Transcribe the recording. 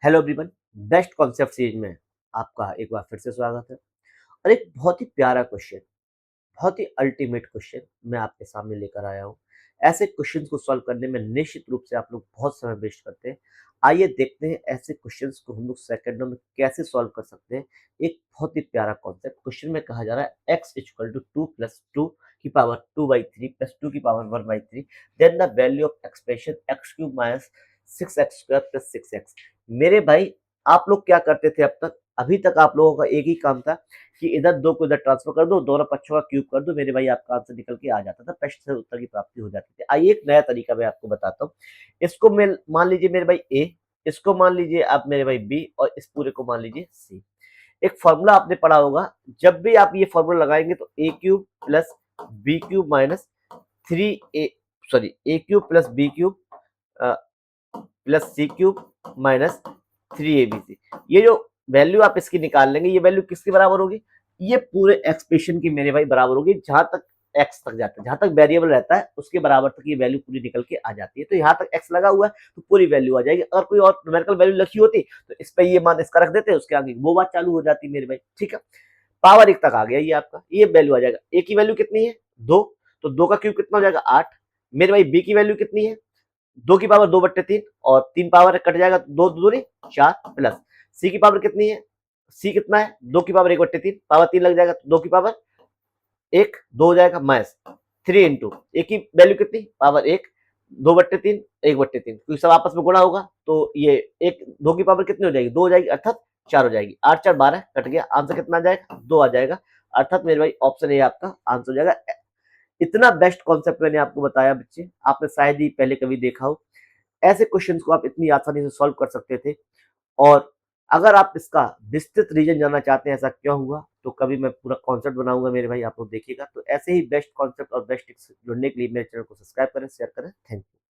Hello everyone, best concept series में आपका एक बार फिर से स्वागत है। और एक बहुत ही प्यारा क्वेश्चन, बहुत ही अल्टीमेट क्वेश्चन मैं आपके सामने लेकर आया हूँ। ऐसे क्वेश्चंस को सॉल्व करने में निश्चित रूप से आप लोग बहुत समय वेस्ट करते हैं। आइए देखते हैं ऐसे क्वेश्चंस को हम लोग सेकंडों में कैसे सॉल्व कर सकते हैं। एक बहुत ही प्यारा कॉन्सेप्ट क्वेश्चन में कहा जा रहा है x इक्वल टू 2 प्लस 2 की पावर 2/3 प्लस 2 की power 1/3, then the value of expression x cube minus 6x square plus 6x। मेरे भाई, आप लोग क्या करते थे अब तक? अभी तक आप लोगों का एक ही काम था कि इधर 2 को इधर ट्रांसफर कर दो, दोनों पक्षों का क्यूब कर दो, मेरे भाई आपका आंसर निकल के आ जाता था, प्रश्न से उत्तर की प्राप्ति हो जाती थी। आइए एक नया तरीका मैं आपको बताता हूँ। इसको मैं मान लीजिए मेरे भाई ए, इसको मान लीजिए आप मेरे भाई बी, और इस पूरे को मान लीजिए सी। एक फॉर्मूला आपने पढ़ा होगा, जब भी आप ये फॉर्मूला लगाएंगे तो a cube plus b cube minus 3a, sorry, a cube plus b cube plus c cube minus 3abc। ये जो वैल्यू आप इसकी निकाल लेंगे, ये वैल्यू किसके बराबर होगी? ये पूरे एक्सप्रेशन की मेरे भाई बराबर होगी, जहां तक एक्स तक जाता है, जहां तक वेरिएबल रहता है उसके बराबर तक ये वैल्यू पूरी निकल के आ जाती है। तो यहाँ तक एक्स लगा हुआ है तो पूरी वैल्यू आ जाएगी। अगर कोई और न्यूमेरिकल वैल्यू लिखी होती तो इस पे ये मान इसका रख देते, उसके आगे वो बात चालू हो जाती मेरे भाई। ठीक है, पावर एक तक आ गया ये आपका, ये वैल्यू आ जाएगा। ए की वैल्यू कितनी है? 2, तो 2 का क्यूब कितना हो जाएगा? 8। मेरे भाई बी की वैल्यू कितनी है? 2 की पावर 2/3, और 3 पावर कट जाएगा, 2 दूनी 4, प्लस सी की पावर कितनी है? सी कितना है? 2 की पावर 1/3, पावर 3 लग जाएगा, 2 की पावर 1, 2 हो जाएगा माइनस 3 इंटू ए की वैल्यू कितनी? पावर 1, 2/3, 1/3, क्योंकि सब आपस में गुणा होगा तो ये एक 2 की पावर कितनी हो जाएगी? 2 हो जाएगी, अर्थात 4 हो जाएगी। 8 4 12 कट गया, आंसर कितना आ जाएगा? 2 आ जाएगा। अर्थात मेरे भाई ऑप्शन ए आपका आंसर हो जाएगा। इतना बेस्ट कॉन्सेप्ट मैंने आपको बताया बच्चे, आपने शायद ही पहले कभी देखा हो। ऐसे क्वेश्चंस को आप इतनी आसानी से सॉल्व कर सकते थे। और अगर आप इसका विस्तृत रीजन जानना चाहते हैं ऐसा क्यों हुआ, तो कभी मैं पूरा कॉन्सेप्ट बनाऊंगा मेरे भाई, आप लोग देखिएगा। तो ऐसे ही बेस्ट कॉन्सेप्ट और बेस्ट टिप्स जुड़ने के लिए मेरे चैनल को सब्सक्राइब करें, शेयर करें। Thank you.